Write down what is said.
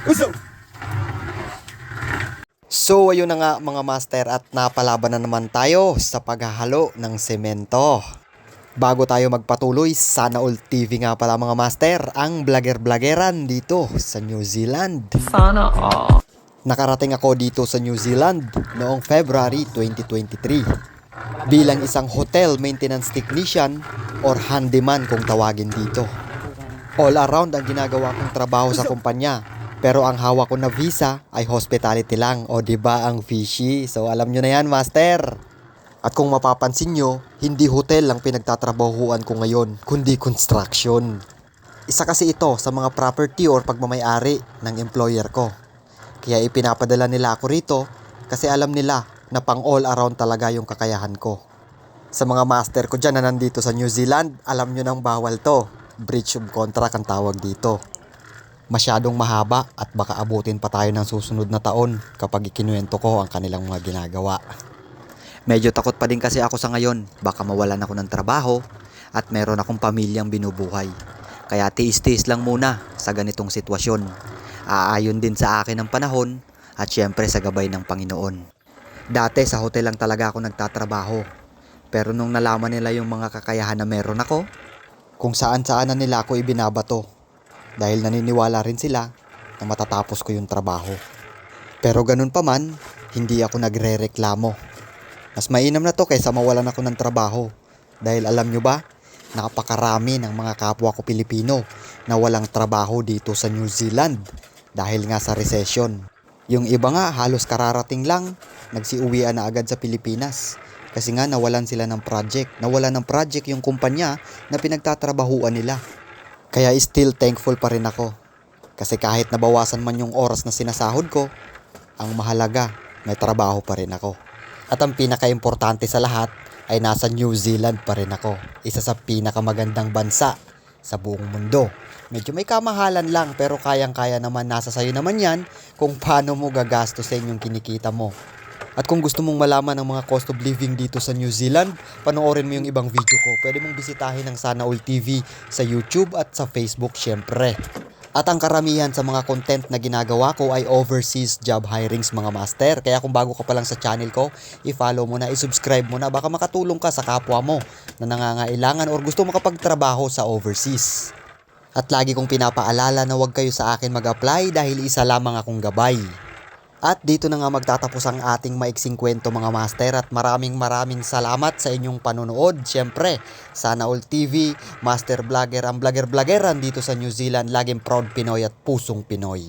Uso! So ayun na nga mga master at napalaban na naman tayo sa paghahalo ng semento. Bago tayo magpatuloy, Sana All TV nga pala mga master, ang vlogger-vloggeran dito sa New Zealand. Sana all. Nakarating ako dito sa New Zealand noong February 2023 bilang isang hotel maintenance technician or handyman kung tawagin dito. All around ang ginagawa kong trabaho sa kumpanya. Pero ang hawak ko na visa ay hospitality lang, o diba ang fishy? So alam nyo na yan master. At kung mapapansin nyo, hindi hotel lang pinagtatrabahuan ko ngayon, kundi construction. Isa kasi ito sa mga property or pagmamayari ng employer ko. Kaya ipinapadala nila ako rito kasi alam nila na pang all around talaga yung kakayahan ko. Sa mga master ko dyan na nandito sa New Zealand, alam nyo nang bawal to. Breach of contract ang tawag dito. Masyadong mahaba at baka abutin pa tayo ng susunod na taon kapag ikinuwento ko ang kanilang mga ginagawa. Medyo takot pa din kasi ako sa ngayon, baka mawalan ako ng trabaho at meron akong pamilyang binubuhay. Kaya tiis-tiis lang muna sa ganitong sitwasyon. Aayon din sa akin ang panahon at syempre sa gabay ng Panginoon. Dati sa hotel lang talaga ako nagtatrabaho. Pero nung nalaman nila yung mga kakayahan na meron ako, kung saan-saan na nila ako ibinabato. Dahil naniniwala rin sila na matatapos ko yung trabaho. Pero ganun pa man, hindi ako nagre-reklamo. Mas mainam na to kaysa mawalan ako ng trabaho. Dahil alam nyo ba, napakarami ng mga kapwa ko Pilipino na walang trabaho dito sa New Zealand dahil nga sa recession. Yung iba nga halos kararating lang, nagsiuwian na agad sa Pilipinas. Kasi nga nawalan sila ng project. Nawalan ng project yung kumpanya na pinagtatrabahuan nila. Kaya still thankful pa rin ako. Kasi kahit nabawasan man yung oras na sinasahod ko, ang mahalaga, may trabaho pa rin ako. At ang pinaka-importante sa lahat ay nasa New Zealand pa rin ako. Isa sa pinakamagandang bansa sa buong mundo. Medyo may kamahalan lang pero kayang-kaya naman, nasa sayo naman yan kung paano mo gagastusin yung kinikita mo. At kung gusto mong malaman ang mga cost of living dito sa New Zealand, panoorin mo yung ibang video ko. Pwede mong bisitahin ang Sana All TV sa YouTube at sa Facebook syempre. At ang karamihan sa mga content na ginagawa ko ay overseas job hirings mga master. Kaya kung bago ka pa lang sa channel ko, i-follow mo na, i-subscribe mo na. Baka makatulong ka sa kapwa mo na nangangailangan or gusto makapagtrabaho sa overseas. At lagi kong pinapaalala na huwag kayo sa akin mag-apply dahil isa lamang akong gabay. At dito na nga magtatapos ang ating maiksing kwento mga master at maraming salamat sa inyong panonood. Siyempre, Sana All TV, Master Vlogger, ang vlogger-vloggeran dito sa New Zealand, laging proud Pinoy at pusong Pinoy.